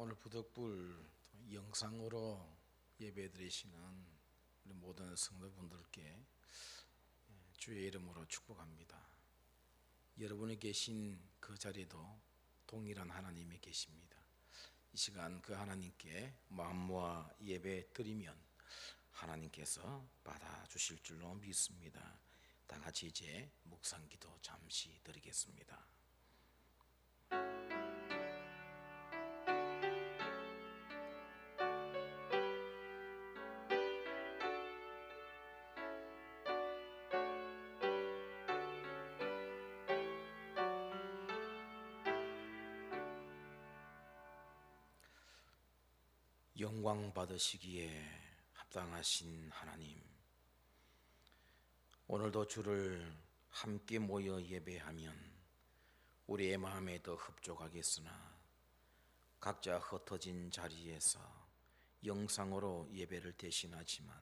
오늘 부덕불 영상으로 예배드리시는 우리 모든 성도분들께 주의 이름으로 축복합니다. 여러분이 계신 그 자리도 동일한 하나님이 계십니다. 이 시간 그 하나님께 마음 모아 예배 드리면 하나님께서 받아주실 줄로 믿습니다. 다 같이 이제 묵상기도 잠시 드리겠습니다. 영광 받으시기에 합당하신 하나님, 오늘도 주를 함께 모여 예배하면 우리의 마음에 더 흡족하겠으나 각자 흩어진 자리에서 영상으로 예배를 대신하지만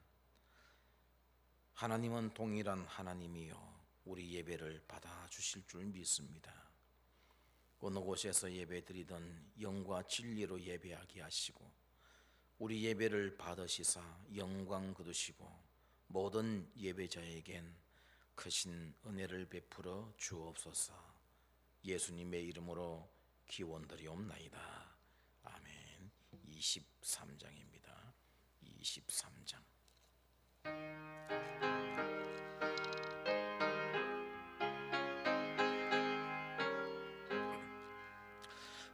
하나님은 동일한 하나님이요 우리 예배를 받아주실 줄 믿습니다. 어느 곳에서 예배드리던 영과 진리로 예배하게 하시고 우리 예배를 받으시사 영광 거두시고 모든 예배자에겐 크신 은혜를 베풀어 주옵소서. 예수님의 이름으로 기원드리옵나이다. 아멘. 23장입니다. 23장.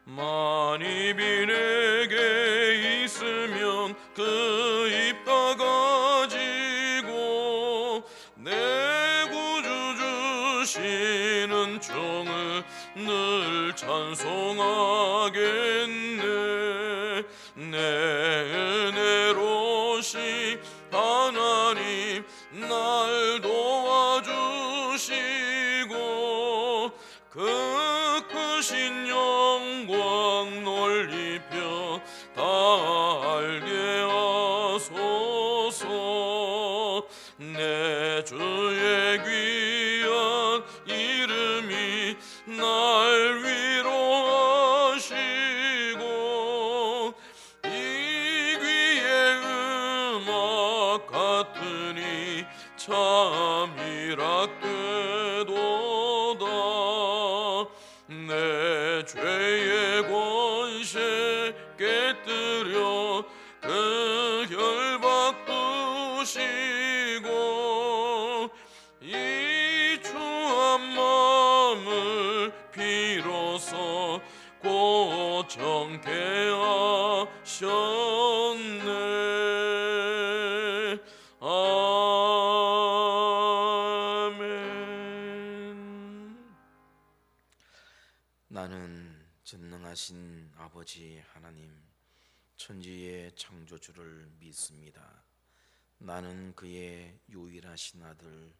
만입이 내게 있으면 그 입 다 가지고 내 구주 주시는 종을 늘 찬송하겠네. 내 은혜로시 하나님 날 도와주시고 그 크신 영광 넓혀 다 알게 하소서. 내 주의 귀한 이름이 날 위로하시고 이 귀의 음악 같으니 참 희락되도다. 내 죄의 권세 깨뜨려 그 결박 부시고 이 추한 마음을 비로소 고정케 하셨네. 아멘. 나는 전능하신 아버지 하나님 천지의 창조주를 믿습니다. 나는 그의 유일하신 아들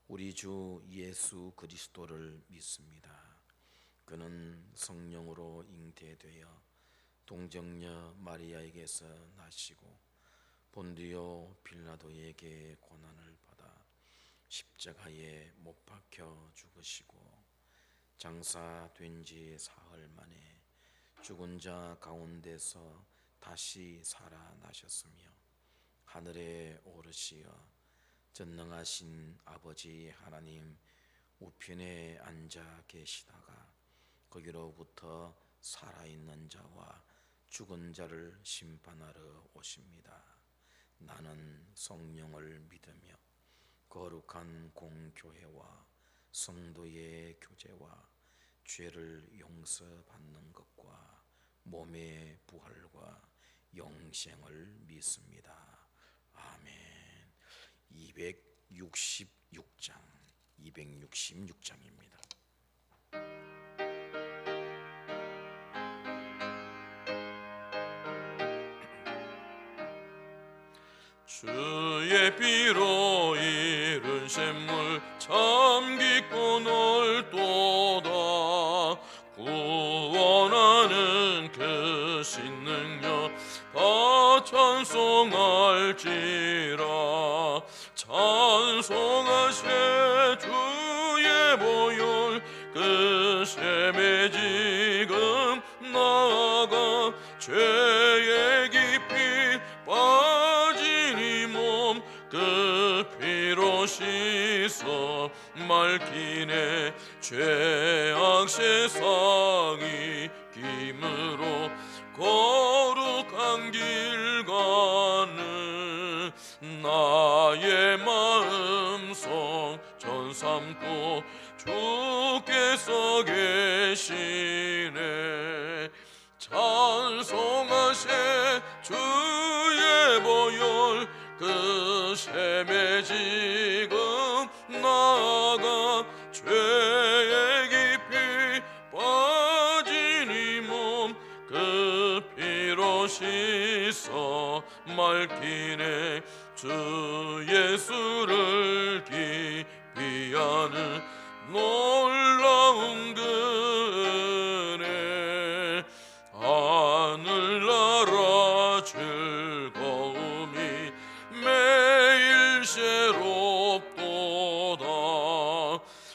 우리 주 예수 그리스도를 믿습니다. 그는 성령으로 잉태되어 동정녀 마리아에게서 나시고 본디오 빌라도에게 고난을 받아 십자가에 못 박혀 죽으시고 장사된 지 사흘 만에 죽은 자 가운데서 다시 살아나셨으며 하늘에 오르시어 전능하신 아버지 하나님 우편에 앉아 계시다가 거기로부터 살아있는 자와 죽은 자를 심판하러 오십니다. 나는 성령을 믿으며 거룩한 공교회와 성도의 교제와 죄를 용서받는 것과 몸의 부활과 영생을 믿습니다. 아멘. 266장입니다. 주의 피로 이룬 샘물 참 깊고 넓도다. 구원하는 그 신능력 다 찬송할지라. 찬송하세 주의 보혈 그 샘에 지금 나아가 죄의 깊이 빠진 이 몸 그 피로 씻어 맑히네. 죄악 세상이 김으로 거룩한 길 가는 나의 마음속 전 삼고 주께서 계시네. 찬송하세 주의 보혈 그 셈에 지금 나아가 죄의 깊이 빠진 이 몸 그 피로 씻어 맑히네. 주 예수를 깊이 아는 놀라운 그네. 하늘나라 즐거움이 매일 새롭도다.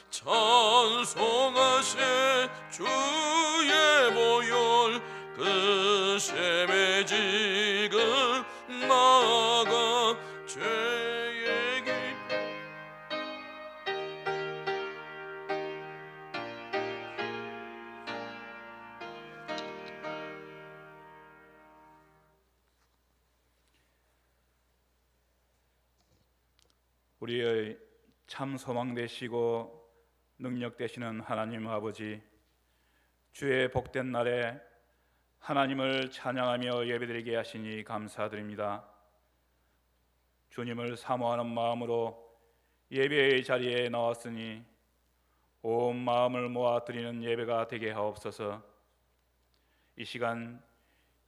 찬송하세 주의 보혈 그 셈에 지금 나아가 죄의 길. 우리의 참 소망 되시고 능력 되시는 하나님 아버지, 주의 복된 날에 하나님을 찬양하며 예배드리게 하시니 감사드립니다. 주님을 사모하는 마음으로 예배의 자리에 나왔으니 온 마음을 모아 드리는 예배가 되게 하옵소서. 이 시간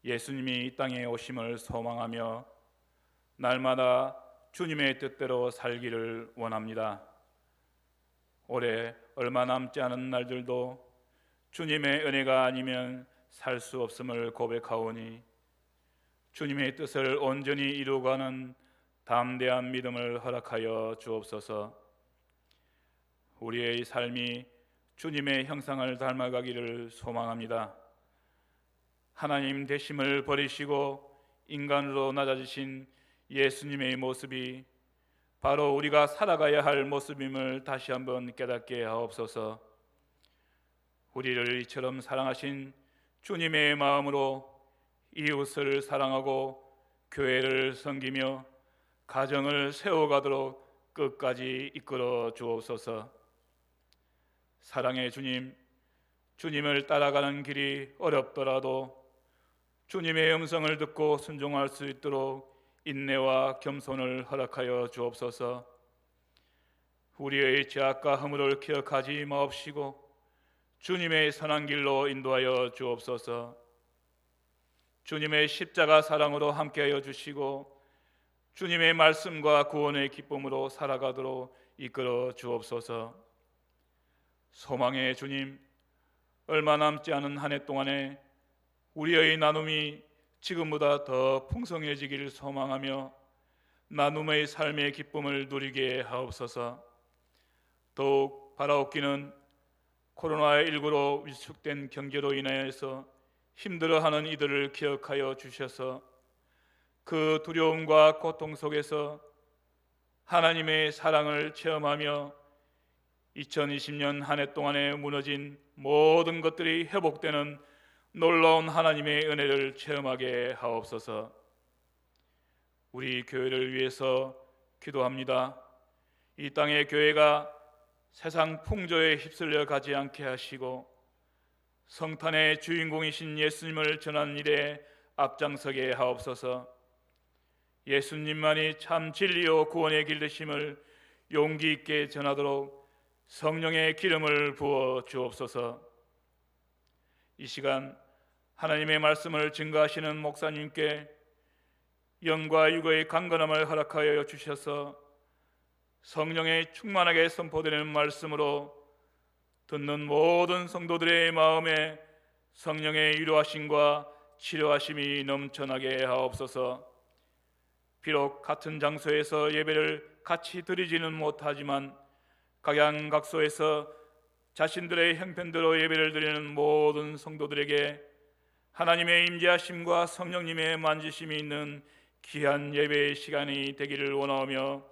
예수님이 이 땅에 오심을 소망하며 날마다 주님의 뜻대로 살기를 원합니다. 올해 얼마 남지 않은 날들도 주님의 은혜가 아니면 살 수 없음을 고백하오니 주님의 뜻을 온전히 이루어가는 담대한 믿음을 허락하여 주옵소서. 우리의 삶이 주님의 형상을 닮아가기를 소망합니다. 하나님 되심을 버리시고 인간으로 낮아지신 예수님의 모습이 바로 우리가 살아가야 할 모습임을 다시 한번 깨닫게 하옵소서. 우리를 이처럼 사랑하신 주님의 마음으로 이웃을 사랑하고 교회를 섬기며 가정을 세워가도록 끝까지 이끌어 주옵소서. 사랑의 주님, 주님을 따라가는 길이 어렵더라도 주님의 음성을 듣고 순종할 수 있도록 인내와 겸손을 허락하여 주옵소서. 우리의 죄악과 허물을 기억하지 마옵시고 주님의 선한 길로 인도하여 주옵소서. 주님의 십자가 사랑으로 함께하여 주시고 주님의 말씀과 구원의 기쁨으로 살아가도록 이끌어 주옵소서. 소망의 주님, 얼마 남지 않은 한 해 동안에 우리의 나눔이 지금보다 더 풍성해지기를 소망하며 나눔의 삶의 기쁨을 누리게 하옵소서. 더욱 바라옵기는 코로나19로 위축된 경제로 인하여서 힘들어하는 이들을 기억하여 주셔서 그 두려움과 고통 속에서 하나님의 사랑을 체험하며 2020년 한 해 동안에 무너진 모든 것들이 회복되는 놀라운 하나님의 은혜를 체험하게 하옵소서. 우리 교회를 위해서 기도합니다. 이 땅의 교회가 세상 풍조에 휩쓸려 가지 않게 하시고 성탄의 주인공이신 예수님을 전하는 일에 앞장서게 하옵소서. 예수님만이 참 진리요 구원의 길 되심을 용기 있게 전하도록 성령의 기름을 부어 주옵소서. 이 시간 하나님의 말씀을 증거하시는 목사님께 영과 육의 강건함을 허락하여 주셔서 성령의 충만하게 선포되는 말씀으로 듣는 모든 성도들의 마음에 성령의 위로하심과 치료하심이 넘쳐나게 하옵소서. 비록 같은 장소에서 예배를 같이 드리지는 못하지만 각양각소에서 자신들의 형편대로 예배를 드리는 모든 성도들에게 하나님의 임재하심과 성령님의 만지심이 있는 귀한 예배의 시간이 되기를 원하오며,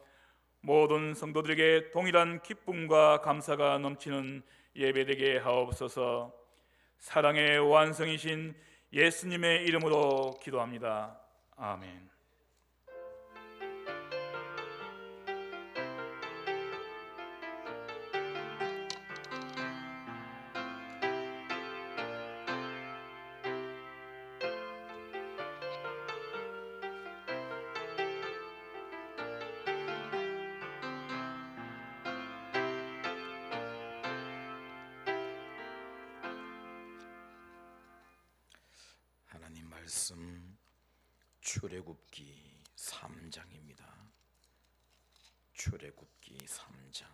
모든 성도들에게 동일한 기쁨과 감사가 넘치는 예배되게 하옵소서. 사랑의 완성이신 예수님의 이름으로 기도합니다. 아멘. 하나님 말씀 출애굽기 3장입니다. 출애굽기 3장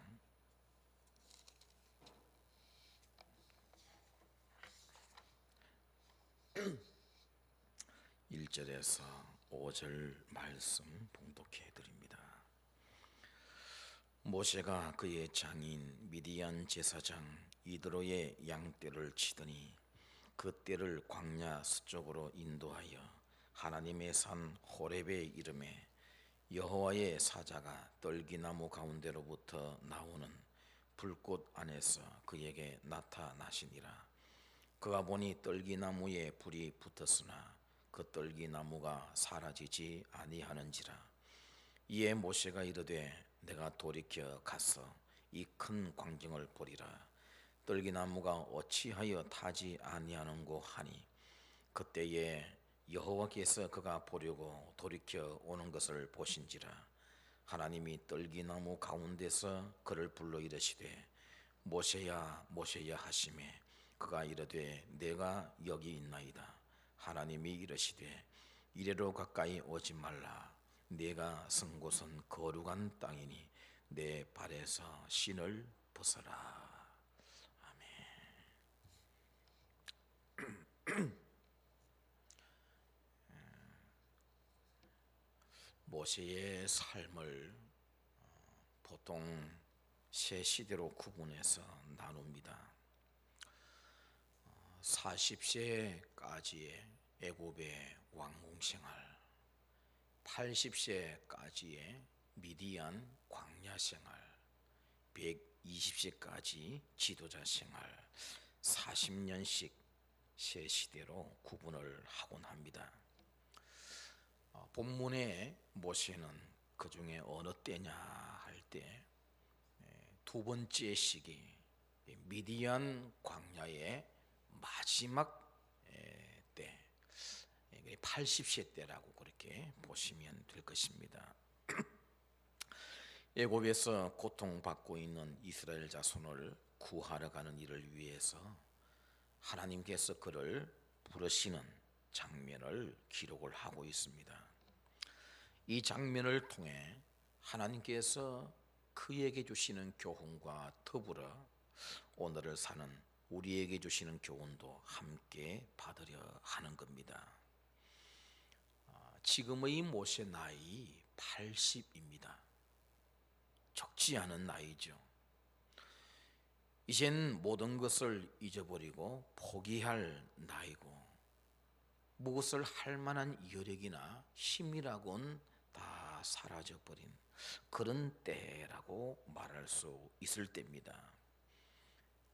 1절에서 5절 말씀 봉독해 드립니다. 모세가 그의 장인 미디안 제사장 이드로의 양떼를 치더니 그 떼를 광야 서쪽으로 인도하여 하나님의 산 호렙에 이르매 여호와의 사자가 떨기나무 가운데로부터 나오는 불꽃 안에서 그에게 나타나시니라. 그가 보니 떨기나무에 불이 붙었으나 그 떨기나무가 사라지지 아니하는지라. 이에 모세가 이르되 내가 돌이켜 가서 이 큰 광경을 보리라. 떨기나무가 어찌하여 타지 아니하는고 하니 그때에 여호와께서 그가 보려고 돌이켜 오는 것을 보신지라. 하나님이 떨기나무 가운데서 그를 불러 이르시되 모세야 모세야 하시매 그가 이르되 내가 여기 있나이다. 하나님이 이르시되 이래로 가까이 오지 말라. 내가 선 곳은 거룩한 땅이니 내 발에서 신을 벗어라. 모세의 삶을 보통 세 시대로 구분해서 나눕니다. 40세까지의 애굽의 왕궁 생활, 80세까지의 미디안 광야 생활, 120세까지 지도자 생활, 40년씩 세 시대로 구분을 하곤 합니다. 본문의 모세는 그 중에 어느 때냐 할 때 두 번째 시기 미디안 광야의 마지막 때 80세 때라고 그렇게 보시면 될 것입니다. 애굽에서 고통받고 있는 이스라엘 자손을 구하러 가는 일을 위해서 하나님께서 그를 부르시는 장면을 기록을 하고 있습니다. 이 장면을 통해 하나님께서 그에게 주시는 교훈과 더불어 오늘을 사는 우리에게 주시는 교훈도 함께 받으려 하는 겁니다. 지금의 모세 나이 80입니다. 적지 않은 나이죠. 이젠 모든 것을 잊어버리고 포기할 나이고 무엇을 할 만한 여력이나 힘이라고는 다 사라져버린 그런 때라고 말할 수 있을 때입니다.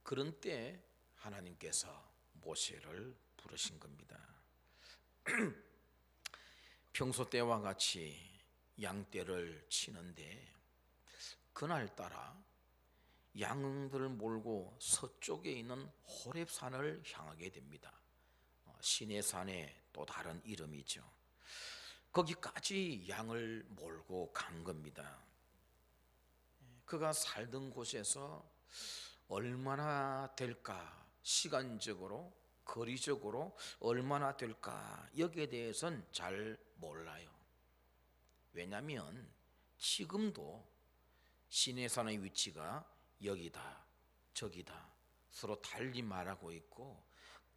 그런 때 하나님께서 모세를 부르신 겁니다. 평소 때와 같이 양떼를 치는데 그날따라 양들을 몰고 서쪽에 있는 호렙산을 향하게 됩니다. 신의 산의 또 다른 이름이죠. 거기까지 양을 몰고 간 겁니다. 그가 살던 곳에서 얼마나 될까, 시간적으로 거리적으로 얼마나 될까, 여기에 대해서는 잘 몰라요. 왜냐하면 지금도 신의 산의 위치가 여기다 저기다 서로 달리 말하고 있고,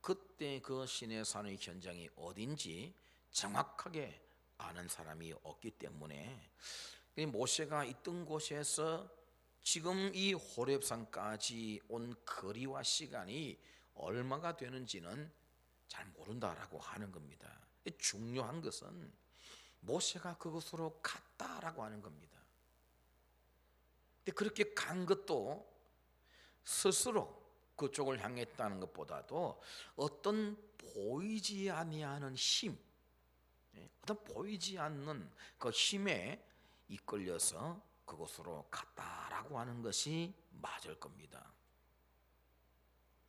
그때 그 신의 산의 현장이 어딘지 정확하게 아는 사람이 없기 때문에 모세가 있던 곳에서 지금 이 호렙산까지 온 거리와 시간이 얼마가 되는지는 잘 모른다라고 하는 겁니다. 중요한 것은 모세가 그곳으로 갔다라고 하는 겁니다. 근데 그렇게 간 것도 스스로 그쪽을 향했다는 것보다도 어떤 보이지 아니하는 힘, 어떤 보이지 않는 그 힘에 이끌려서 그곳으로 갔다라고 하는 것이 맞을 겁니다.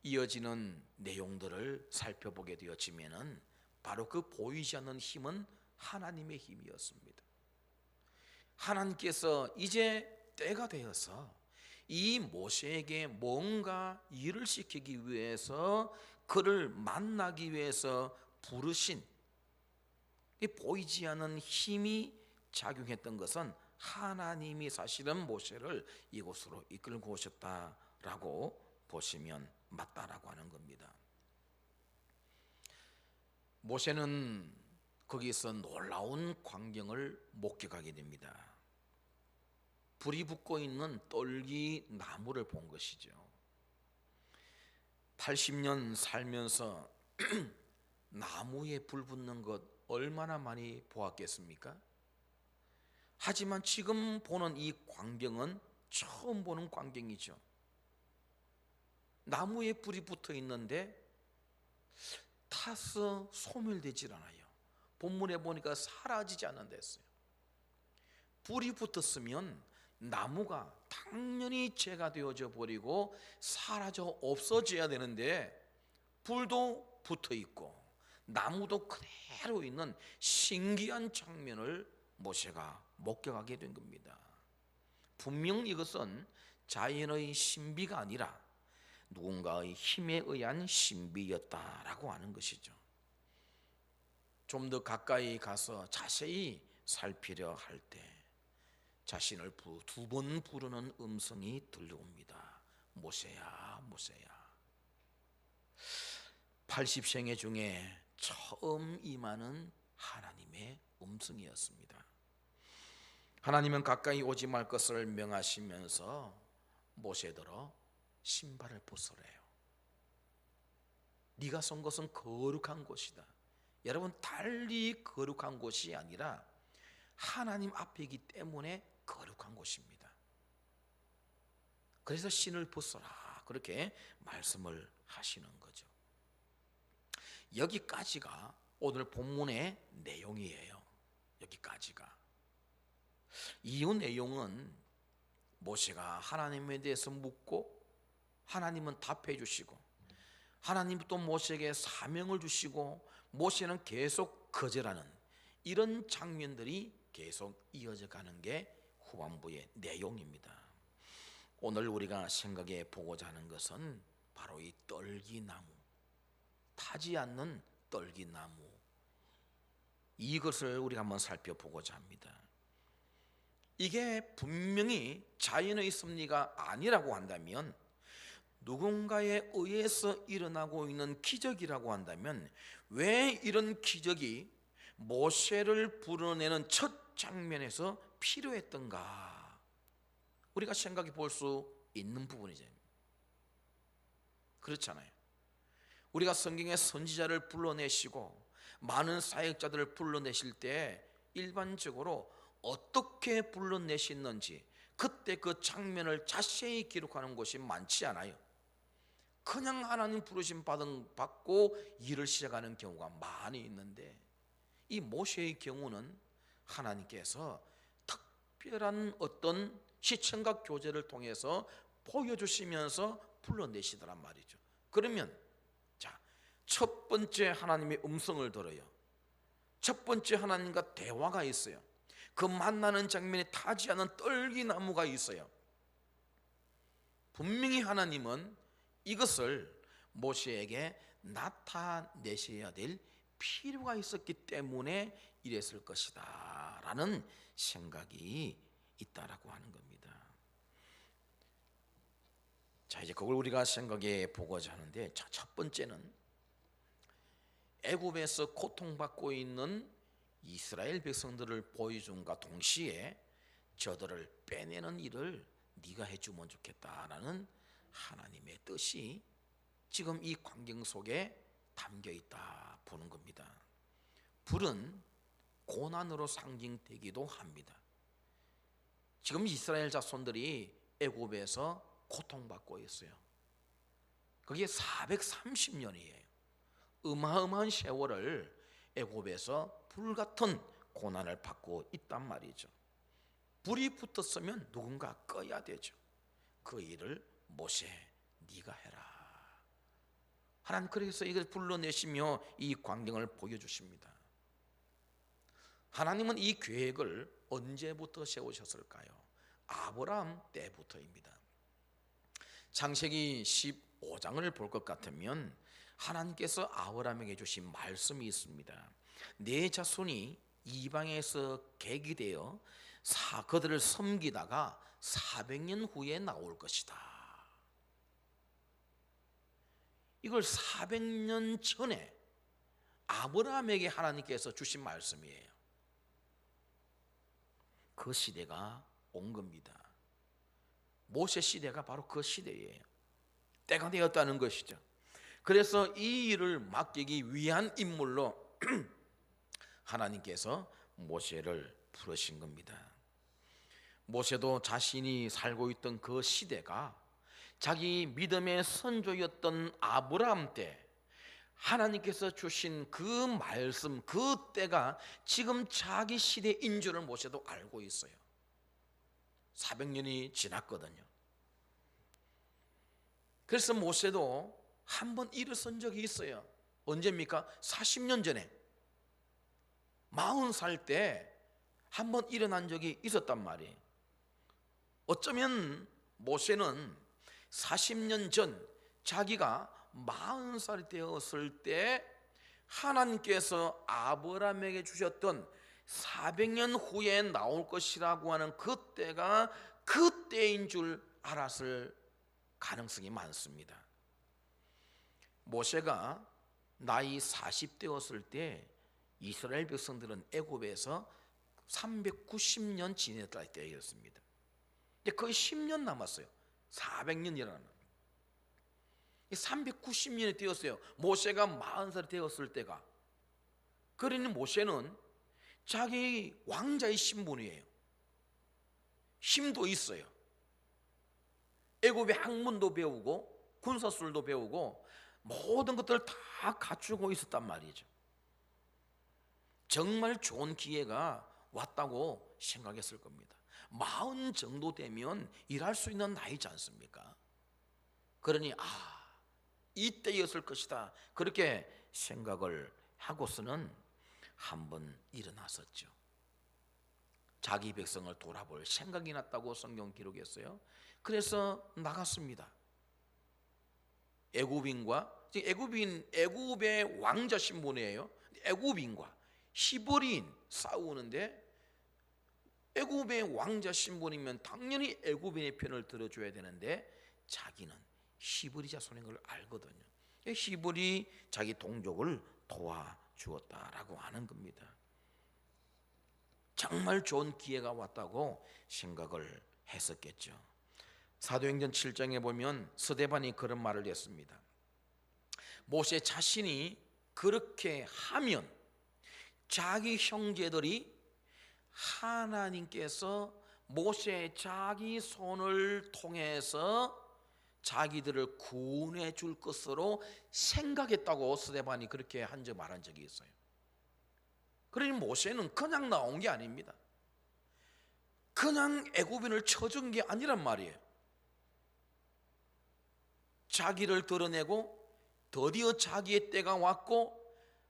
이어지는 내용들을 살펴보게 되어지면은 바로 그 보이지 않는 힘은 하나님의 힘이었습니다. 하나님께서 이제 때가 되어서 이 모세에게 뭔가 일을 시키기 위해서 그를 만나기 위해서 부르신 이 보이지 않는 힘이 작용했던 것은 하나님이 사실은 모세를 이곳으로 이끌고 오셨다라고 보시면 맞다라고 하는 겁니다. 모세는 거기서 놀라운 광경을 목격하게 됩니다. 불이 붙고 있는 떨기 나무를 본 것이죠. 80년 살면서 나무에 불 붙는 것 얼마나 많이 보았겠습니까? 하지만 지금 보는 이 광경은 처음 보는 광경이죠. 나무에 불이 붙어 있는데 타서 소멸되질 않아요. 본문에 보니까 사라지지 않는댔어요. 불이 붙었으면 나무가 당연히 재가 되어져 버리고 사라져 없어져야 되는데 불도 붙어 있고 나무도 그대로 있는 신기한 장면을 모세가 목격하게 된 겁니다. 분명 이것은 자연의 신비가 아니라 누군가의 힘에 의한 신비였다라고 하는 것이죠. 좀 더 가까이 가서 자세히 살피려 할 때 자신을 두 번 부르는 음성이 들려옵니다. 모세야, 모세야. 80생애 중에 처음 임하는 하나님의 음성이었습니다. 하나님은 가까이 오지 말 것을 명하시면서 모세더러 신발을 벗으래요. 네가 선 곳은 거룩한 곳이다. 여러분, 달리 거룩한 곳이 아니라 하나님 앞이기 때문에 거룩한 곳입니다. 그래서 신을 벗어라, 그렇게 말씀을 하시는 거죠. 여기까지가 오늘 본문의 내용이에요. 여기까지가. 이후 내용은 모세가 하나님에 대해서 묻고 하나님은 답해 주시고 하나님 또 모세에게 사명을 주시고 모세는 계속 거절하는 이런 장면들이 계속 이어져 가는 게 후반부의 내용입니다. 오늘 우리가 생각해 보고자 하는 것은 바로 이 떨기나무, 타지 않는 떨기나무, 이것을 우리가 한번 살펴보고자 합니다. 이게 분명히 자연의 섭리가 아니라고 한다면, 누군가에 의해서 일어나고 있는 기적이라고 한다면 왜 이런 기적이 모세를 불어내는 첫 장면에서 필요했던가, 우리가 생각해 볼 수 있는 부분이죠. 그렇잖아요. 우리가 성경의 선지자를 불러내시고 많은 사역자들을 불러내실 때 일반적으로 어떻게 불러내시는지 그때 그 장면을 자세히 기록하는 것이 많지 않아요. 그냥 하나님 부르심 받고 일을 시작하는 경우가 많이 있는데, 이 모세의 경우는 하나님께서 특별한 어떤 시청각 교제를 통해서 보여주시면서 불러내시더란 말이죠. 그러면 자, 첫 번째 하나님의 음성을 들어요. 첫 번째 하나님과 대화가 있어요. 그 만나는 장면에 타지 않은 떨기나무가 있어요. 분명히 하나님은 이것을 모세에게 나타내셔야 될 필요가 있었기 때문에 이랬을 것이다 라는 생각이 있다라고 하는 겁니다. 자, 이제 그걸 우리가 생각해 보고자 하는데, 첫 번째는 애굽에서 고통받고 있는 이스라엘 백성들을 보여줌과 동시에 저들을 빼내는 일을 네가 해주면 좋겠다라는 하나님의 뜻이 지금 이 광경 속에 담겨 있다 보는 겁니다. 불은 고난으로 상징되기도 합니다. 지금 이스라엘 자손들이 애굽에서 고통받고 있어요. 그게 430년이에요. 어마어마한 세월을 애굽에서 불같은 고난을 받고 있단 말이죠. 불이 붙었으면 누군가 꺼야 되죠. 그 일을 모세 네가 해라. 하나님 그래서 이걸 불러내시며 이 광경을 보여주십니다. 하나님은 이 계획을 언제부터 세우셨을까요? 아브라함 때부터입니다. 창세기 15장을 볼 것 같으면 하나님께서 아브라함에게 주신 말씀이 있습니다. 내 자손이 이방에서 객이되어 그들을 섬기다가 400년 후에 나올 것이다. 이걸 400년 전에 아브라함에게 하나님께서 주신 말씀이에요. 그 시대가 온 겁니다. 모세 시대가 바로 그 시대예요. 때가 되었다는 것이죠. 그래서 이 일을 맡기기 위한 인물로 하나님께서 모세를 부르신 겁니다. 모세도 자신이 살고 있던 그 시대가 자기 믿음의 선조였던 아브라함 때 하나님께서 주신 그 말씀, 그 때가 지금 자기 시대인 줄을 모세도 알고 있어요. 400년이 지났거든요. 그래서 모세도 한번 일어선 적이 있어요. 언제입니까? 40년 전에 40살 때 한번 일어난 적이 있었단 말이에요. 어쩌면 모세는 40년 전 자기가 40살이 되었을 때 하나님께서 아브라함에게 주셨던 400년 후에 나올 것이라고 하는 그때가 그때인 줄 알았을 가능성이 많습니다. 모세가 나이 40대였을 때 이스라엘 백성들은 애굽에서 390년 지냈다 때였습니다. 거의 10년 남았어요. 400년이라는 390년이 되었어요. 모세가 40살이 되었을 때가. 그러니 모세는 자기 왕자의 신분이에요. 힘도 있어요. 애굽의 학문도 배우고 군사술도 배우고 모든 것들을 다 갖추고 있었단 말이죠. 정말 좋은 기회가 왔다고 생각했을 겁니다. 40 정도 되면 일할 수 있는 나이지 않습니까? 그러니 이때였을 것이다 그렇게 생각을 하고서는 한번 일어났었죠. 자기 백성을 돌아볼 생각이 났다고 성경 기록했어요. 그래서 나갔습니다. 애굽의 왕자 신분이에요. 애굽인과 히브리인 싸우는데 애굽의 왕자 신분이면 당연히 애굽인의 편을 들어줘야 되는데 자기는 히브리 자손인 걸 알거든요. 히브리 자기 동족을 도와주었다라고 하는 겁니다. 정말 좋은 기회가 왔다고 생각을 했었겠죠. 사도행전 7장에 보면 스데반이 그런 말을 했습니다. 모세 자신이 그렇게 하면 자기 형제들이 하나님께서 모세 자기 손을 통해서 자기들을 구원해 줄 것으로 생각했다고 스데반이 그렇게 말한 적이 있어요. 그러니 모세는 그냥 나온 게 아닙니다. 그냥 애굽인을 쳐준 게 아니란 말이에요. 자기를 드러내고 드디어 자기의 때가 왔고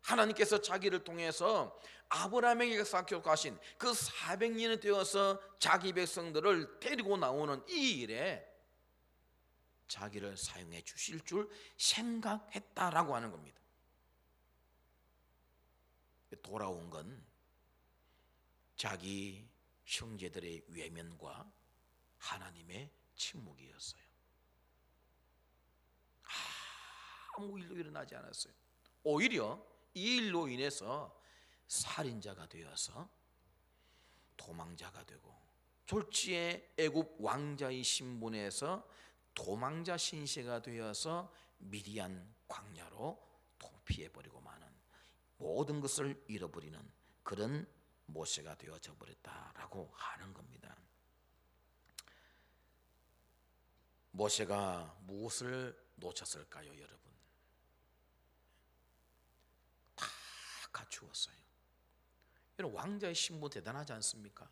하나님께서 자기를 통해서 아브라함에게 약속하신 그 400년이 되어서 자기 백성들을 데리고 나오는 이 일에 자기를 사용해 주실 줄 생각했다라고 하는 겁니다. 돌아온 건 자기 형제들의 외면과 하나님의 침묵이었어요. 아무 일도 일어나지 않았어요. 오히려 이 일로 인해서 살인자가 되어서 도망자가 되고 졸지에 애굽 왕자의 신분에서 도망자 신세가 되어서 미디안 광야로 도피해버리고 마는, 모든 것을 잃어버리는 그런 모세가 되어져 버렸다라고 하는 겁니다. 모세가 무엇을 놓쳤을까요, 여러분? 다 갖추었어요. 여러분, 왕자의 신분 대단하지 않습니까?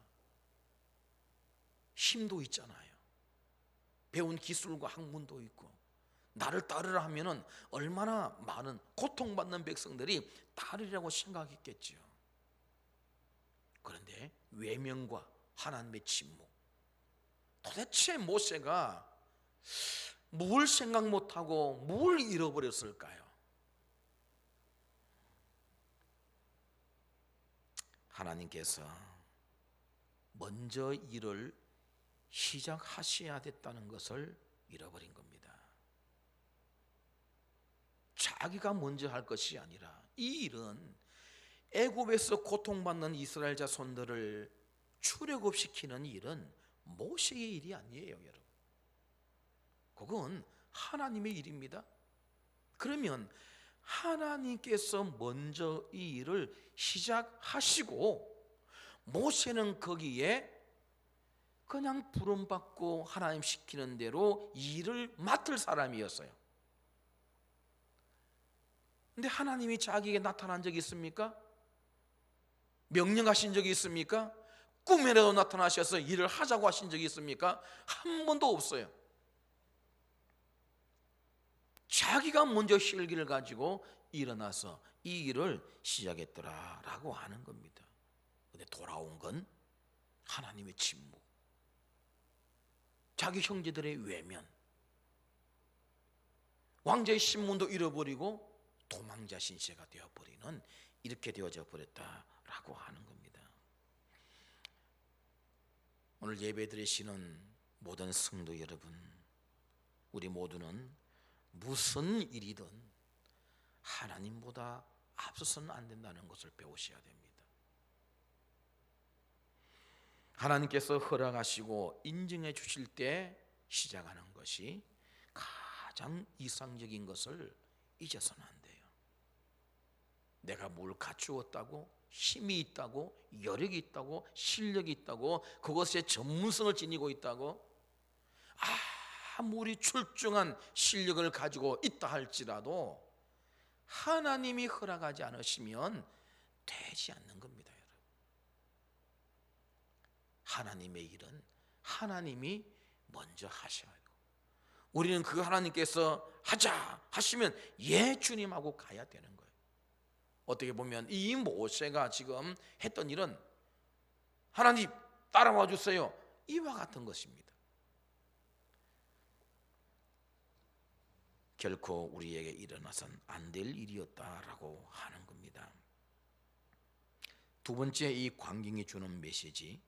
힘도 있잖아요. 배운 기술과 학문도 있고, 나를 따르라 하면은 얼마나 많은 고통받는 백성들이 따르리라고 생각했겠지요. 그런데 외면과 하나님의 침묵, 도대체 모세가 뭘 생각 못하고 뭘 잃어버렸을까요? 하나님께서 먼저 일을 시작하셔야 됐다는 것을 잃어버린 겁니다. 자기가 먼저 할 것이 아니라, 이 일은 애굽에서 고통받는 이스라엘 자손들을 출애굽시키는 일은 모세의 일이 아니에요, 여러분. 그건 하나님의 일입니다. 그러면 하나님께서 먼저 이 일을 시작하시고 모세는 거기에 그냥 부름받고 하나님 시키는 대로 일을 맡을 사람이었어요. 근데 하나님이 자기에게 나타난 적이 있습니까? 명령하신 적이 있습니까? 꿈에라도 나타나셔서 일을 하자고 하신 적이 있습니까? 한 번도 없어요. 자기가 먼저 실기를 가지고 일어나서 이 일을 시작했더라라고 하는 겁니다. 근데 돌아온 건 하나님의 침묵, 자기 형제들의 외면, 왕자의 신분도 잃어버리고 도망자 신세가 되어버리는, 이렇게 되어져 버렸다라고 하는 겁니다. 오늘 예배 드리시는 모든 성도 여러분, 우리 모두는 무슨 일이든 하나님보다 앞서서는 안 된다는 것을 배우셔야 됩니다. 하나님께서 허락하시고 인정해 주실 때 시작하는 것이 가장 이상적인 것을 잊어서는 안 돼요. 내가 뭘 갖추었다고, 힘이 있다고, 여력이 있다고, 실력이 있다고, 그것에 전문성을 지니고 있다고, 아무리 출중한 실력을 가지고 있다 할지라도 하나님이 허락하지 않으시면 되지 않는 겁니다, 여러분. 하나님의 일은 하나님이 먼저 하셔야 하고, 우리는 그 하나님께서 하자 하시면 예 주님하고 가야 되는 거예요. 어떻게 보면 이 모세가 지금 했던 일은 하나님 따라와 주세요, 이와 같은 것입니다. 결코 우리에게 일어나선 안 될 일이었다라고 하는 겁니다. 두 번째, 이 광경이 주는 메시지,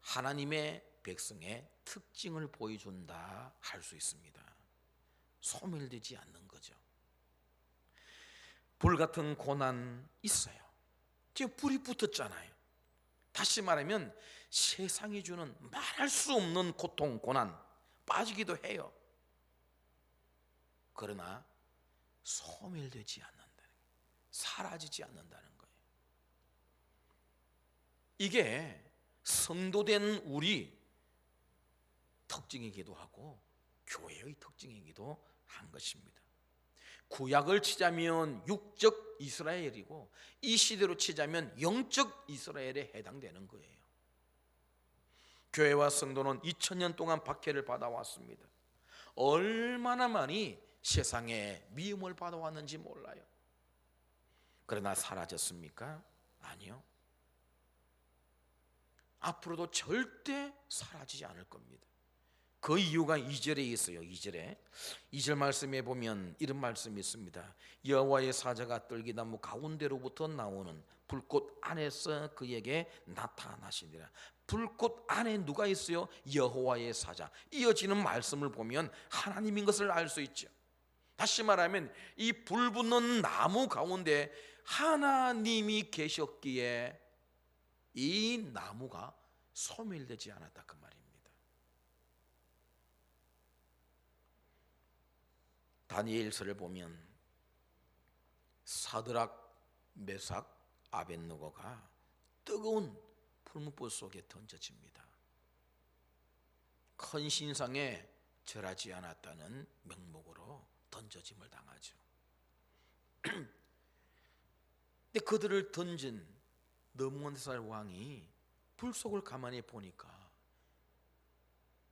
하나님의 백성의 특징을 보여준다 할 수 있습니다. 소멸되지 않는 거죠. 불같은 고난 있어요. 지금 불이 붙었잖아요. 다시 말하면 세상이 주는 말할 수 없는 고통, 고난 빠지기도 해요. 그러나 소멸되지 않는다는 거예요. 사라지지 않는다는 거예요. 이게 성도된 우리 특징이기도 하고 교회의 특징이기도 한 것입니다. 구약을 치자면 육적 이스라엘이고, 이 시대로 치자면 영적 이스라엘에 해당되는 거예요. 교회와 성도는 2000년 동안 박해를 받아왔습니다. 얼마나 많이 세상에 미움을 받아왔는지 몰라요. 그러나 사라졌습니까? 아니요. 앞으로도 절대 사라지지 않을 겁니다. 그 이유가 2절에 있어요. 2절 말씀에 보면 이런 말씀이 있습니다. 여호와의 사자가 떨기나무 가운데로부터 나오는 불꽃 안에서 그에게 나타나시니라. 불꽃 안에 누가 있어요? 여호와의 사자. 이어지는 말씀을 보면 하나님인 것을 알 수 있죠. 다시 말하면 이 불붙는 나무 가운데 하나님이 계셨기에 이 나무가 소멸되지 않았다 그 말입니다. 다니엘서를 보면 사드락, 메삭, 아벳느고가 뜨거운 풀무불 속에 던져집니다. 큰 신상에 절하지 않았다는 명목으로 던져짐을 당하죠. 근데 그들을 던진 느부갓네살 왕이 불 속을 가만히 보니까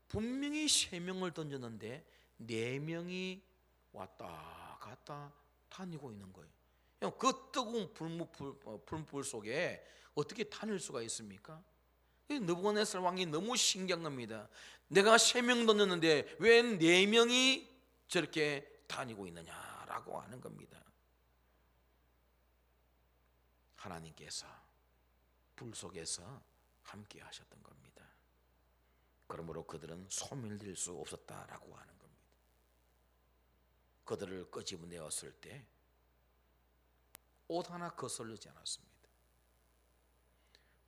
분명히 3명을 던졌는데 4명이 왔다 갔다 다니고 있는 거예요. 그 뜨거운 불 속에 어떻게 다닐 수가 있습니까? 느부갓네살 왕이 너무 신기한 겁니다. 내가 3명 던졌는데 왜 4명이 저렇게 다니고 있느냐라고 하는 겁니다. 하나님께서 불 속에서 함께 하셨던 겁니다. 그러므로 그들은 소멸될 수 없었다라고 하는 겁니다. 그들을 끄집어내었을 때 옷 하나 거슬리지 않았습니다.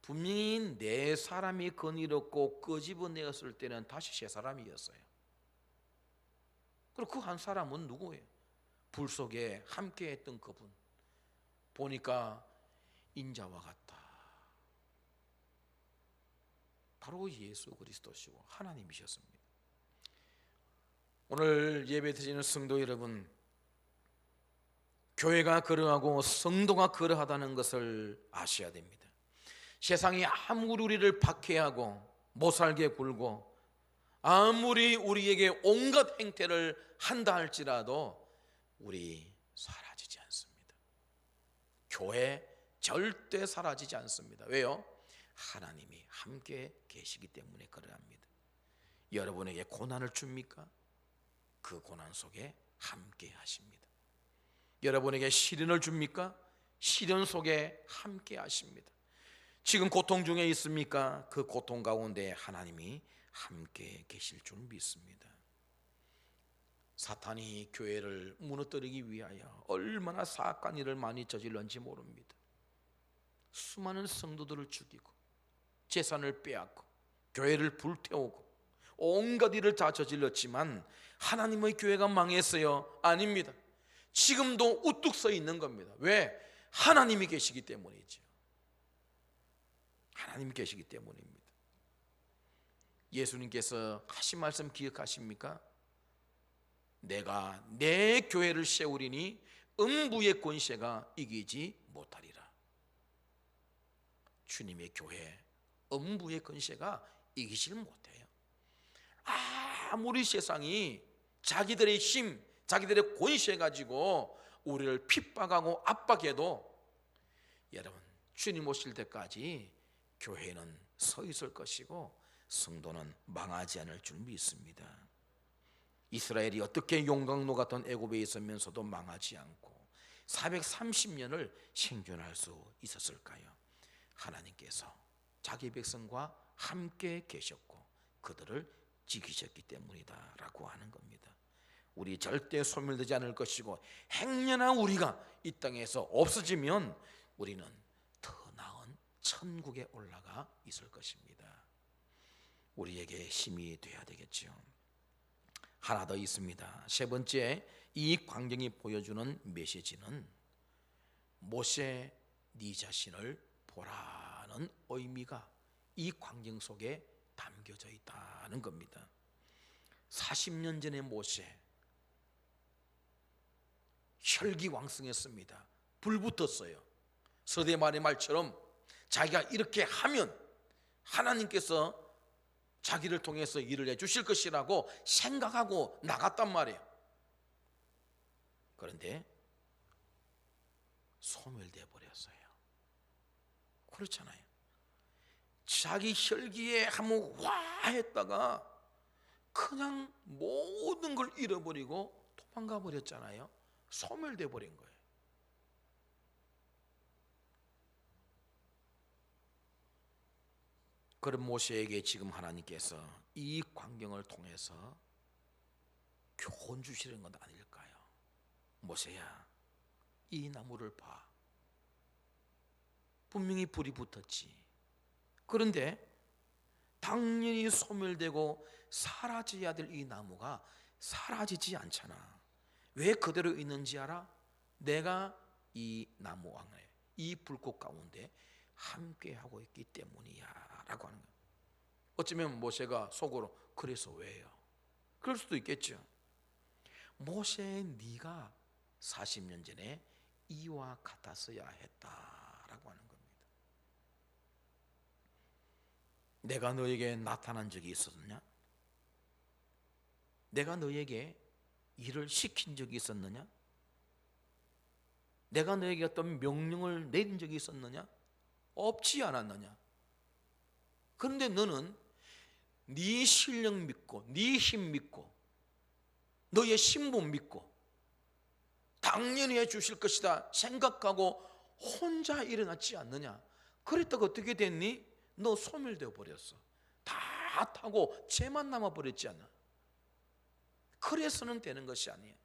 분명히 4사람이 거닐었고 끄집어내었을 때는 다시 3사람이었어요. 그리고 그 한 사람은 누구예요? 불 속에 함께했던 그분. 보니까 인자와 같다. 바로 예수 그리스도시고 하나님이셨습니다. 오늘 예배 드리는 성도 여러분, 교회가 그러하고 성도가 그러하다는 것을 아셔야 됩니다. 세상이 아무리 우리를 박해하고 못살게 굴고 아무리 우리에게 온갖 행태를 한다 할지라도 우리 사라지지 않습니다. 교회 절대 사라지지 않습니다. 왜요? 하나님이 함께 계시기 때문에 그러합니다. 여러분에게 고난을 줍니까? 그 고난 속에 함께 하십니다. 여러분에게 시련을 줍니까? 시련 속에 함께 하십니다. 지금 고통 중에 있습니까? 그 고통 가운데 하나님이 함께 계실 줄 믿습니다. 사탄이 교회를 무너뜨리기 위하여 얼마나 사악한 일을 많이 저질렀는지 모릅니다. 수많은 성도들을 죽이고 재산을 빼앗고 교회를 불태우고 온갖 일을 다 저질렀지만 하나님의 교회가 망했어요? 아닙니다. 지금도 우뚝 서 있는 겁니다. 왜? 하나님이 계시기 때문이죠. 하나님이 계시기 때문입니다. 예수님께서 하신 말씀 기억하십니까? 내가 내 교회를 세우리니 음부의 권세가 이기지 못하리라. 주님의 교회 음부의 권세가 이기질 못해요. 아무리 세상이 자기들의 힘, 자기들의 권세 가지고 우리를 핍박하고 압박해도 여러분 주님 오실 때까지 교회는 서 있을 것이고 성도는 망하지 않을 줄 믿습니다. 이스라엘이 어떻게 용광로 같은 애굽에 있으면서도 망하지 않고 430년을 생존할 수 있었을까요? 하나님께서 자기 백성과 함께 계셨고 그들을 지키셨기 때문이다 라고 하는 겁니다. 우리 절대 소멸되지 않을 것이고 행여나 우리가 이 땅에서 없어지면 우리는 더 나은 천국에 올라가 있을 것입니다. 우리에게 힘이 되어야 되겠죠. 하나 더 있습니다. 세 번째, 이 광경이 보여주는 메시지는 모세 네 자신을 보라는 의미가 이 광경 속에 담겨져 있다는 겁니다. 40년 전의 모세 혈기왕성했습니다. 불붙었어요. 서대만의 말처럼 자기가 이렇게 하면 하나님께서 자기를 통해서 일을 해주실 것이라고 생각하고 나갔단 말이에요. 그런데 소멸되어 버렸어요. 그렇잖아요. 자기 혈기에 한번 와 했다가 그냥 모든 걸 잃어버리고 도망가 버렸잖아요. 소멸되어 버린 거예요. 그런 모세에게 지금 하나님께서 이 광경을 통해서 교훈 주시는 건 아닐까요? 모세야, 이 나무를 봐. 분명히 불이 붙었지. 그런데 당연히 소멸되고 사라져야 될 이 나무가 사라지지 않잖아. 왜 그대로 있는지 알아? 내가 이 나무 안에, 이 불꽃 가운데 함께하고 있기 때문이야 라고 하는 거예요. 어쩌면 모세가 속으로 그래서 왜요? 그럴 수도 있겠죠. 모세, 네가 40년 전에 이와 같았어야 했다라고 하는 겁니다. 내가 너에게 나타난 적이 있었느냐? 내가 너에게 일을 시킨 적이 있었느냐? 내가 너에게 어떤 명령을 내린 적이 있었느냐? 없지 않았느냐? 그런데 너는 네 실력 믿고, 네 힘 믿고, 너의 신분 믿고 당연히 해주실 것이다 생각하고 혼자 일어났지 않느냐? 그랬다가 어떻게 됐니? 너 소멸되어 버렸어. 다 타고 죄만 남아버렸지 않아? 그래서는 되는 것이 아니에요.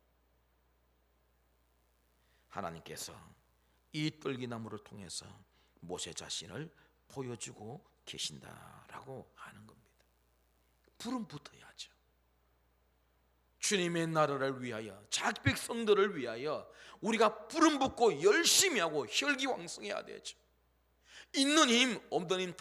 하나님께서 이 떨기나무를 통해서 모세 자신을 보여주고 계신다라고 하는 겁니다. 불은 붙어야죠. 주님의 나라를 위하여, 자기 백성들을 위하여 우리가 불은 붙고 열심히 하고 혈기왕성해야 되죠. 있는 힘, 없는 힘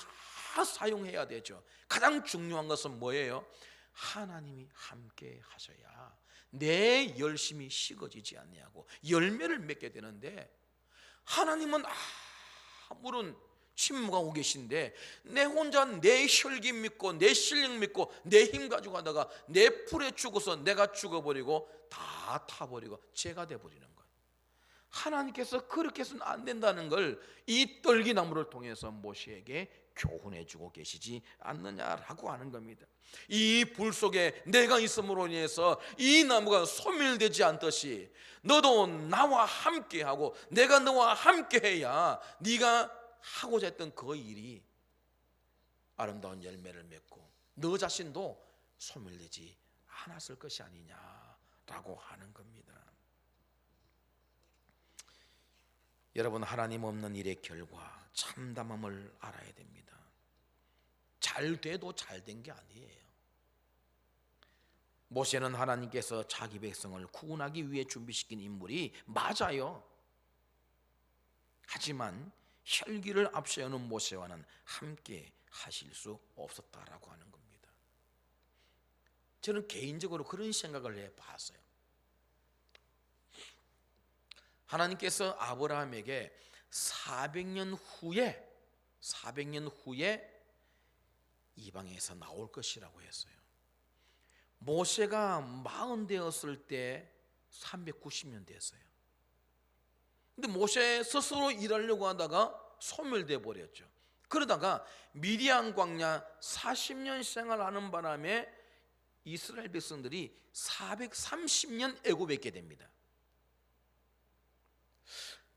다 사용해야 되죠. 가장 중요한 것은 뭐예요? 하나님이 함께 하셔야 내 열심이 식어지지 않냐고 열매를 맺게 되는데, 하나님은 아무런 침묵하고 계신데 내 혼자 내 혈기 믿고 내 실력 믿고 내 힘 가지고 하다가 내 풀에 죽어서 내가 죽어버리고 다 타버리고 죄가 돼버리는 거예요. 하나님께서 그렇게 해서는 안 된다는 걸 이 떨기나무를 통해서 모세에게 교훈해 주고 계시지 않느냐라고 하는 겁니다. 이 불 속에 내가 있음으로 인해서 이 나무가 소멸되지 않듯이 너도 나와 함께하고 내가 너와 함께해야 네가 하고자 했던 그 일이 아름다운 열매를 맺고 너 자신도 소멸되지 않았을 것이 아니냐라고 하는 겁니다. 여러분, 하나님 없는 일의 결과 참담함을 알아야 됩니다. 잘 돼도 잘 된 게 아니에요. 모세는 하나님께서 자기 백성을 구원하기 위해 준비시킨 인물이 맞아요. 하지만 혈기를 앞세우는 모세와는 함께 하실 수 없었다라고 하는 겁니다. 저는 개인적으로 그런 생각을 해봤어요. 하나님께서 아브라함에게 400년 후에 이방에서 나올 것이라고 했어요. 모세가 40 되었을 때 390년 됐어요. 근데 모세 스스로 일하려고 하다가 소멸돼 버렸죠. 그러다가 미디안 광야 40년 생활하는 바람에 이스라엘 백성들이 430년 애굽에 있게 됩니다.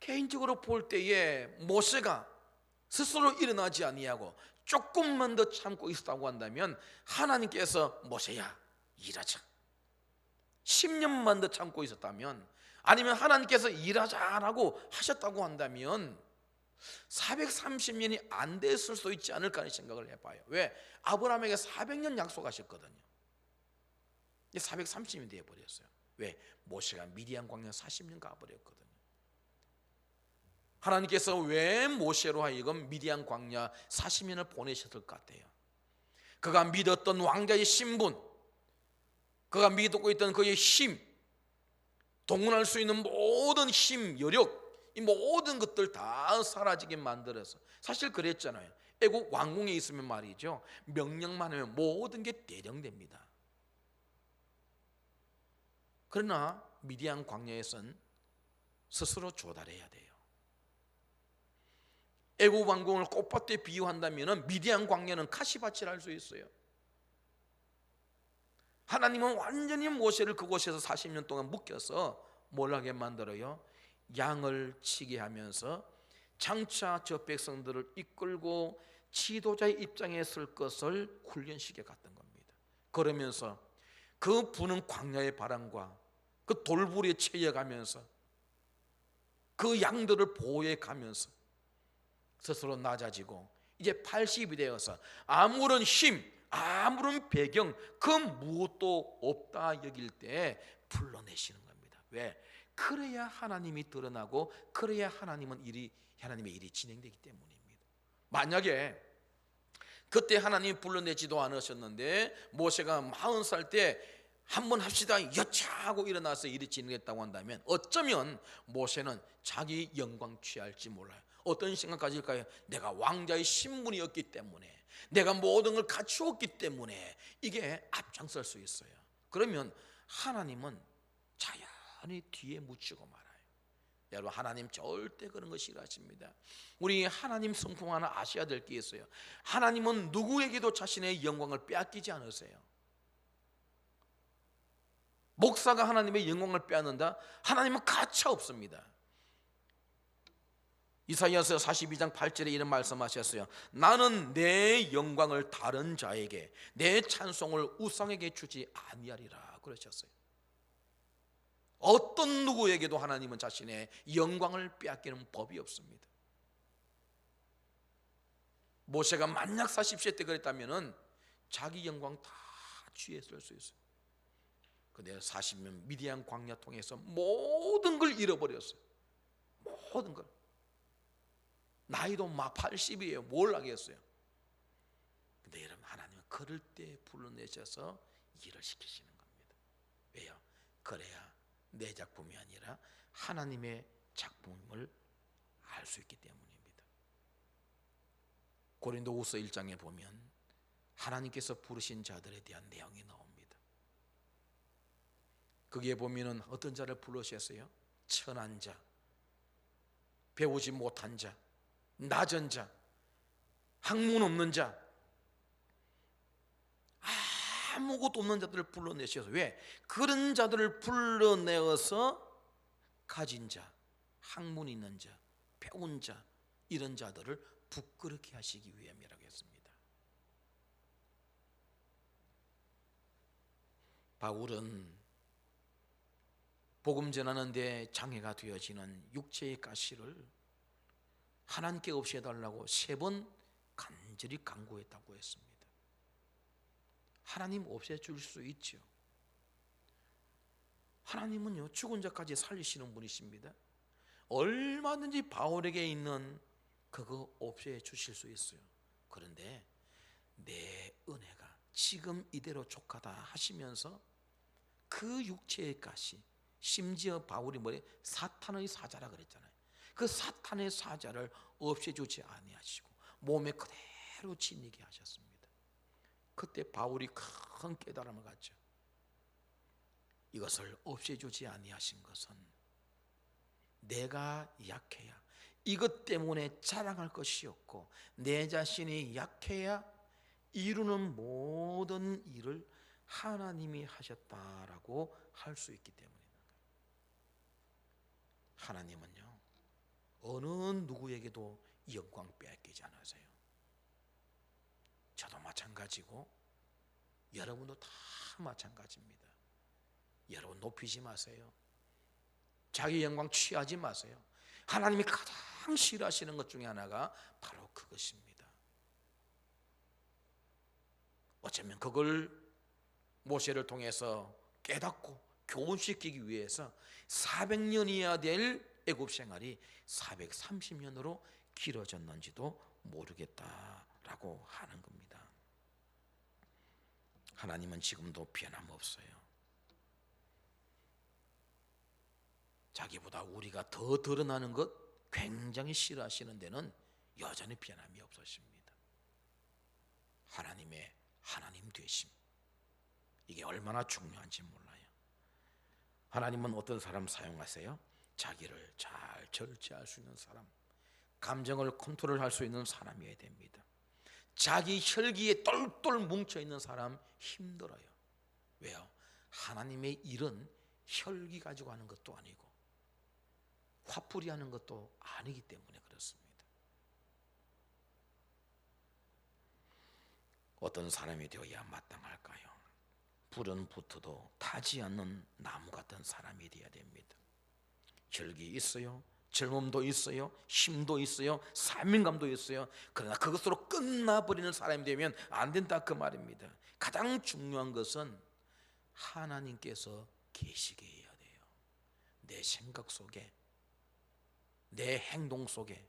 개인적으로 볼 때에 모세가 스스로 일어나지 아니하고 조금만 더 참고 있었다고 한다면 하나님께서 모세야 일하자, 10년만 더 참고 있었다면, 아니면 하나님께서 일하자라고 하셨다고 한다면 430년이 안 됐을 수도 있지 않을까 하는 생각을 해봐요. 왜? 아브라함에게 400년 약속하셨거든요. 430년이 되어버렸어요. 왜? 모세가 미디안 광야 40년 가버렸거든요. 하나님께서 왜 모세로 하여금 미디안 광야 40년을 보내셨을 것 같아요? 그가 믿었던 왕자의 신분, 그가 믿고 있던 그의 힘, 동원할 수 있는 모든 힘, 여력, 이 모든 것들 다 사라지게 만들어서, 사실 그랬잖아요. 애국 왕궁에 있으면 말이죠, 명령만 하면 모든 게 대령됩니다. 그러나 미디안 광야에선 스스로 조달해야 돼요. 애국 왕궁을 꽃밭에 비유한다면 미디안 광야는 가시밭이라 할 수 있어요. 하나님은 완전히 모세를 그곳에서 40년 동안 묶여서 뭘 하게 만들어요? 양을 치게 하면서 장차 저 백성들을 이끌고 지도자의 입장에 설 것을 훈련시켜 갔던 겁니다. 그러면서 그 부는 광야의 바람과 그 돌부리에 채여가면서 그 양들을 보호해 가면서 스스로 낮아지고 이제 80이 되어서 아무런 힘, 아무런 배경, 그 무엇도 없다 여길 때 불러내시는 겁니다. 왜? 그래야 하나님이 드러나고 그래야 하나님의 일이 진행되기 때문입니다. 만약에 그때 하나님이 불러내지도 않으셨는데 모세가 40살 때 한번 합시다 여차하고 일어나서 일이 진행했다고 한다면 어쩌면 모세는 자기 영광 취할지 몰라요. 어떤 생각 가질까요? 내가 왕자의 신분이었기 때문에, 내가 모든 걸 갖추었기 때문에 이게 앞장설 수 있어요. 그러면 하나님은 자연히 뒤에 묻히고 말아요. 여러분, 하나님 절대 그런 거 싫어하십니다. 우리 하나님 성품 하나 아셔야 될 게 있어요. 하나님은 누구에게도 자신의 영광을 빼앗기지 않으세요. 목사가 하나님의 영광을 빼앗는다? 하나님은 가차 없습니다. 이사야서 42장 8절에 이런 말씀하셨어요. 나는 내 영광을 다른 자에게, 내 찬송을 우상에게 주지 아니하리라 그러셨어요. 어떤 누구에게도 하나님은 자신의 영광을 빼앗기는 법이 없습니다. 모세가 만약 40세 때 그랬다면 자기 영광 다 취했을 수 있어요. 근데 40년 미디안 광야 통해서 모든 걸 잃어버렸어요. 모든 걸. 나이도 막 80이에요. 뭘 하겠어요. 근데 여러분, 하나님은 그럴 때 불러내셔서 일을 시키시는 겁니다. 왜요? 그래야 내 작품이 아니라 하나님의 작품을 알 수 있기 때문입니다. 고린도후서 1장에 보면 하나님께서 부르신 자들에 대한 내용이 나옵니다. 거기에 보면은 어떤 자를 부르셨어요? 천한 자, 배우지 못한 자, 낮은 자, 학문 없는 자, 아무것도 없는 자들을 불러내셔서, 왜? 그런 자들을 불러내어서 가진 자, 학문 있는 자, 배운 자, 이런 자들을 부끄럽게 하시기 위함이라고 했습니다. 바울은 복음 전하는데 장애가 되어지는 육체의 가시를 하나님께 없애달라고 3번 간절히 간구했다고 했습니다. 하나님 없애줄 수 있죠. 하나님은요, 죽은 자까지 살리시는 분이십니다. 얼마든지 바울에게 있는 그거 없애주실 수 있어요. 그런데 내 은혜가 지금 이대로 족하다 하시면서 그 육체의 가시, 심지어 바울이 사탄의 사자라 그랬잖아요. 그 사탄의 사자를 없애주지 아니하시고 몸에 그대로 지니게 하셨습니다. 그때 바울이 큰 깨달음을 갖죠. 이것을 없애주지 아니하신 것은 내가 약해야 이것 때문에 자랑할 것이 없고, 내 자신이 약해야 이루는 모든 일을 하나님이 하셨다라고 할 수 있기 때문입니다. 하나님은요, 어느 누구에게도 영광 빼앗기지 않으세요. 저도 마찬가지고 여러분도 다 마찬가지입니다. 여러분 높이지 마세요. 자기 영광 취하지 마세요. 하나님이 가장 싫어하시는 것 중에 하나가 바로 그것입니다. 어쩌면 그걸 모세를 통해서 깨닫고 교훈시키기 위해서 400년이어야 될 애굽 생활이 430년으로 길어졌는지도 모르겠다라고 하는 겁니다. 하나님은 지금도 변함없어요. 자기보다 우리가 더 드러나는 것 굉장히 싫어하시는 데는 여전히 변함이 없으십니다. 하나님의 하나님 되심, 이게 얼마나 중요한지 몰라요. 하나님은 어떤 사람 사용하세요? 자기를 잘 절제할 수 있는 사람, 감정을 컨트롤할 수 있는 사람이어야 됩니다. 자기 혈기에 똘똘 뭉쳐있는 사람 힘들어요. 왜요? 하나님의 일은 혈기 가지고 하는 것도 아니고 화풀이 하는 것도 아니기 때문에 그렇습니다. 어떤 사람이 되어야 마땅할까요? 불은 붙어도 타지 않는 나무 같은 사람이 되어야 됩니다. 혈기 있어요. 젊음도 있어요, 힘도 있어요, 사명감도 있어요. 그러나 그것으로 끝나버리는 사람이 되면 안 된다, 그 말입니다. 가장 중요한 것은 하나님께서 계시게 해야 돼요. 내 생각 속에, 내 행동 속에,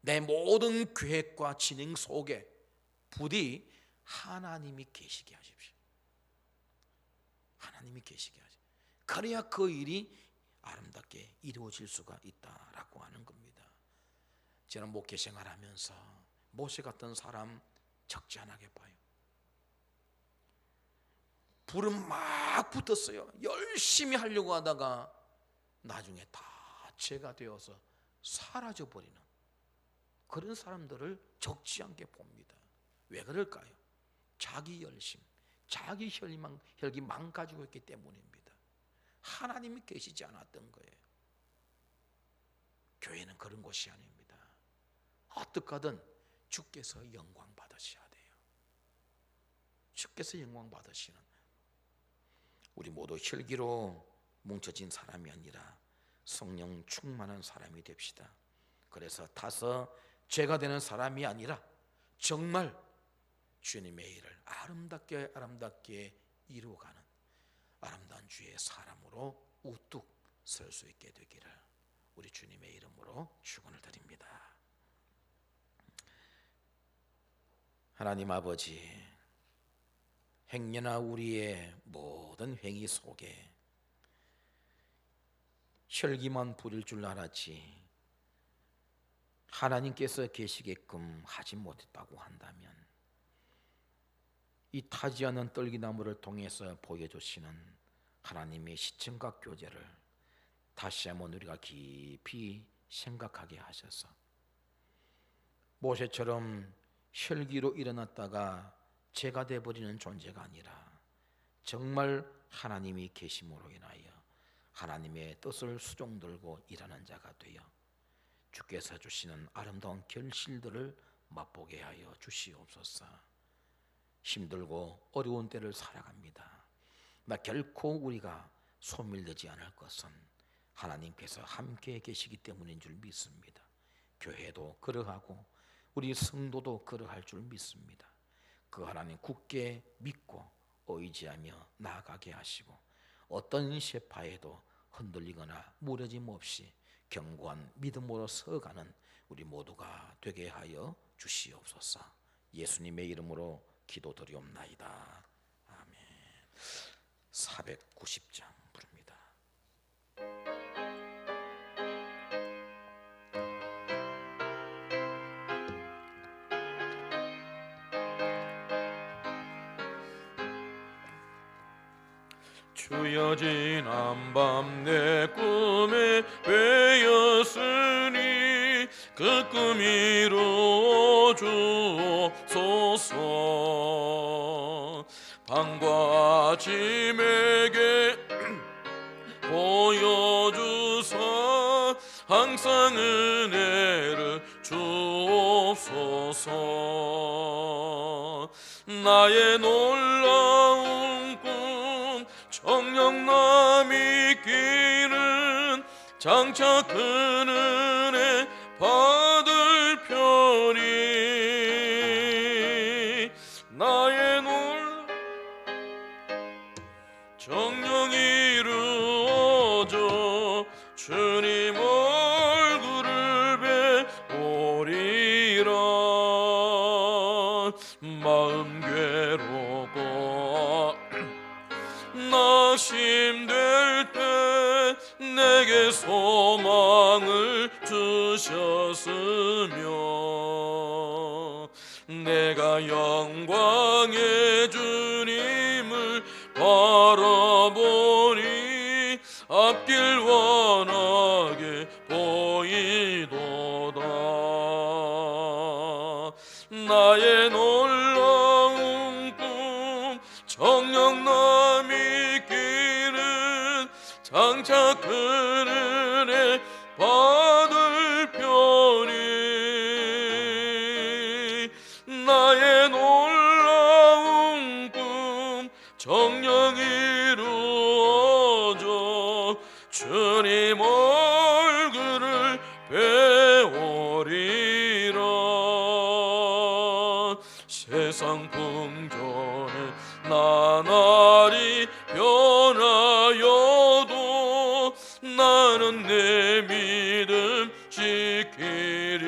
내 모든 계획과 진행 속에 부디 하나님이 계시게 하십시오. 하나님이 계시게 하십시오. 그래야 그 일이 아름답게 이루어질 수가 있다라고 하는 겁니다. 저는 목회 생활하면서 모세 같은 사람 적지 않게 봐요. 불은 막 붙었어요. 열심히 하려고 하다가 나중에 다 죄가 되어서 사라져버리는 그런 사람들을 적지 않게 봅니다. 왜 그럴까요? 자기 열심, 자기 혈기만 가지고 있기 때문입니다. 하나님이 계시지 않았던 거예요. 교회는 그런 곳이 아닙니다. 어떻게든 주께서 영광 받으셔야 돼요. 주께서 영광 받으시는, 우리 모두 혈기로 뭉쳐진 사람이 아니라 성령 충만한 사람이 됩시다. 그래서 타서 죄가 되는 사람이 아니라 정말 주님의 일을 아름답게 이루어가는 아름다운 주의 사람으로 우뚝 설 수 있게 되기를 우리 주님의 이름으로 축원을 드립니다. 하나님 아버지, 행여나 우리의 모든 행위 속에 혈기만 부릴 줄 알았지 하나님께서 계시게끔 하지 못했다고 한다면 이 타지 않은 떨기나무를 통해서 보여주시는 하나님의 시청각 교제를 다시 한번 우리가 깊이 생각하게 하셔서 모세처럼 혈기로 일어났다가 죄가 되어버리는 존재가 아니라 정말 하나님이 계심으로 인하여 하나님의 뜻을 수종들고 일하는 자가 되어 주께서 주시는 아름다운 결실들을 맛보게 하여 주시옵소서. 힘들고 어려운 때를 살아갑니다. 나 결코 우리가 소멸되지 않을 것은 하나님께서 함께 계시기 때문인 줄 믿습니다. 교회도 그러하고 우리 성도도 그러할 줄 믿습니다. 그 하나님 굳게 믿고 의지하며 나아가게 하시고 어떤 셰파에도 흔들리거나 무너짐 없이 견고한 믿음으로 서가는 우리 모두가 되게 하여 주시옵소서. 예수님의 이름으로 기도드리옵나이다. 아멘. 490장 부릅니다. 주여 지난밤 내 꿈에 베었으니 그 꿈 이루어 주옵소서. 밤과 아침에게 보여주사 항상 은혜를 주옵소서. 나의 놀라운 꿈 청령남 있기는 장차 큰 은혜 받을 편이 나의 정령 이루어져 주님 얼굴을 뵈오리라. 마음 괴롭고 낙심될 때 내게 소망을 주셨으며 내가 영광의 주님을 바라보니 앞길 원하게 보이도다. 나의 놀라운 꿈 정령남 있기는 장차 큰 은혜 받을 편이 나의 놀라운 꿈 세상 풍조에 나날이 변하여도 나는 내 믿음 지키리니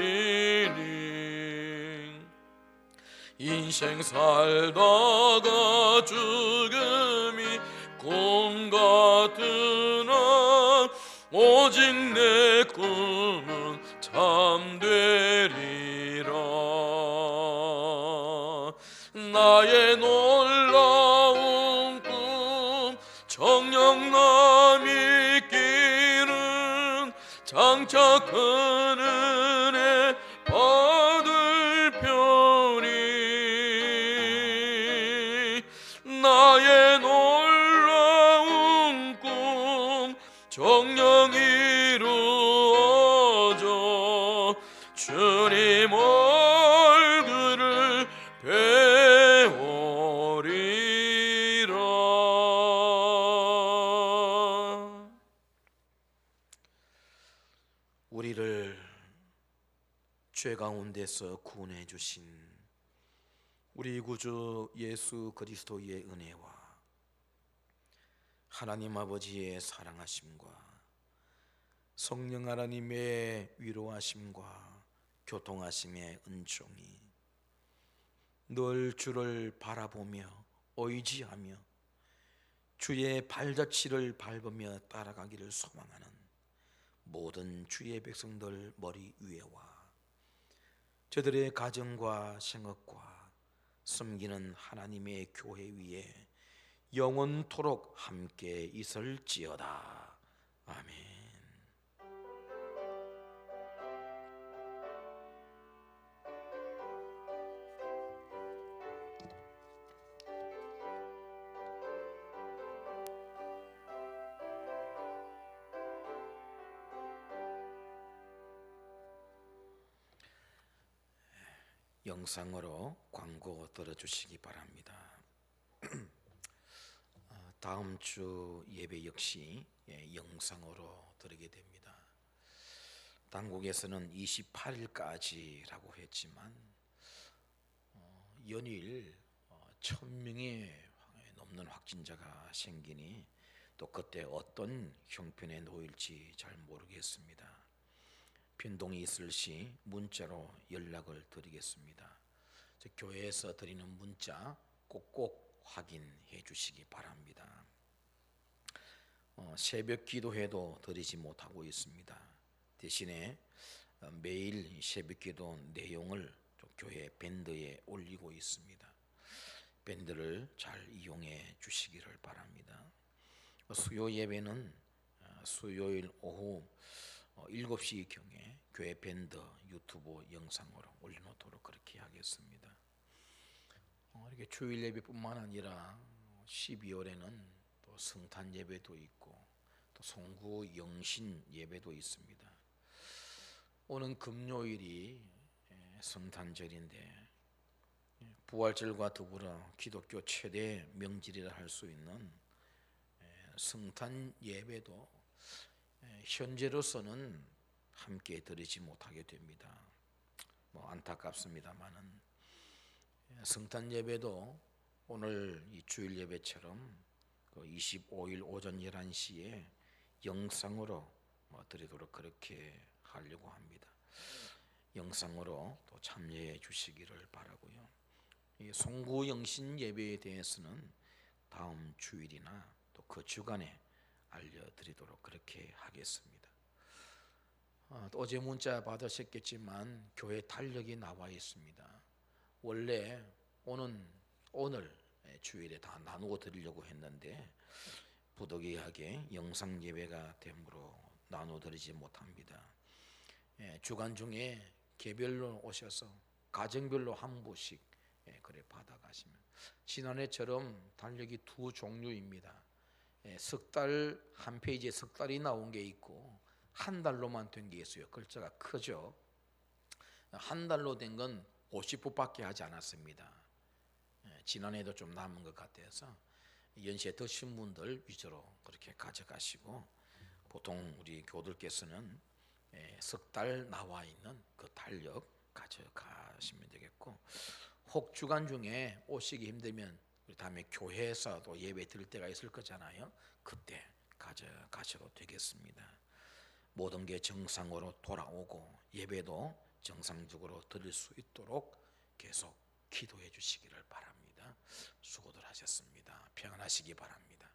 인생 살다가 죽음이 꿈 같으나 오직 내 꿈은 참되리라. 나의 놀라운 꿈 정녕 남이 끼는 장차 큰 은혜 받을 편이 나의 놀라운 꿈 정녕 이루어져 주님 얼굴을 배우리라. 우리를 죄 가운데서 구원해 주신 우리 구주 예수 그리스도의 은혜와 하나님 아버지의 사랑하심과 성령 하나님의 위로하심과 교통하심의 은총이 늘 주를 바라보며 의지하며 주의 발자취를 밟으며 따라가기를 소망하는 모든 주의 백성들 머리 위에와 저들의 가정과 생업과 섬기는 하나님의 교회 위에 영원토록 함께 있을지어다. 아멘. 영상으로 광고 들어주시기 바랍니다. 다음 주 예배 역시 영상으로 드리게 됩니다. 당국에서는 28일까지라고 했지만 연일 1000명이 넘는 확진자가 생기니 또 그때 어떤 형편에 놓일지 잘 모르겠습니다. 변동이 있을 시 문자로 연락을 드리겠습니다. 교회에서 드리는 문자 꼭꼭 확인해 주시기 바랍니다. 새벽 기도회도 드리지 못하고 있습니다. 대신에 매일 새벽 기도 내용을 교회 밴드에 올리고 있습니다. 밴드를 잘 이용해 주시기를 바랍니다. 수요 예배는 수요일 오후 7시경에 교회 밴드 유튜브 영상으로 올려놓도록 그렇게 하겠습니다. 이렇게 주일 예배뿐만 아니라 12월에는 또 성탄 예배도 있고 또 송구 영신 예배도 있습니다. 오는 금요일이 성탄절인데 부활절과 더불어 기독교 최대 명절이라 할 수 있는 성탄 예배도 현재로서는 함께 드리지 못하게 됩니다. 안타깝습니다만은 성탄 예배도 오늘 이 주일 예배처럼 25일 오전 11시에 영상으로 드리도록 그렇게 하려고 합니다. 영상으로 또 참여해 주시기를 바라고요. 이 송구 영신 예배에 대해서는 다음 주일이나 또 그 주간에 알려드리도록 그렇게 하겠습니다. 어제 문자 받으셨겠지만 교회 달력이 나와 있습니다. 원래 오늘 주일에 다 나누어 드리려고 했는데 부득이하게 영상 예배가 되므로 나누어 드리지 못합니다. 주간 중에 개별로 오셔서 가정별로 한 부씩 그래 받아가시면, 지난해처럼 달력이 두 종류입니다. 석 달 한 페이지에 석 달이 나온 게 있고 한 달로만 된 게 있어요. 글자가 크죠. 한 달로 된 건 50부밖에 하지 않았습니다. 지난해도 좀 남은 것 같아서 연세 드신 분들 위주로 그렇게 가져가시고, 보통 우리 교들께서는 석 달 나와 있는 그 달력 가져가시면 되겠고, 혹 주간 중에 오시기 힘들면 우리 다음에 교회에서도 예배 드릴 때가 있을 거잖아요. 그때 가져가셔도 되겠습니다. 모든 게 정상으로 돌아오고 예배도 정상적으로 드릴 수 있도록 계속 기도해 주시기를 바랍니다. 수고들 하셨습니다. 평안하시기 바랍니다.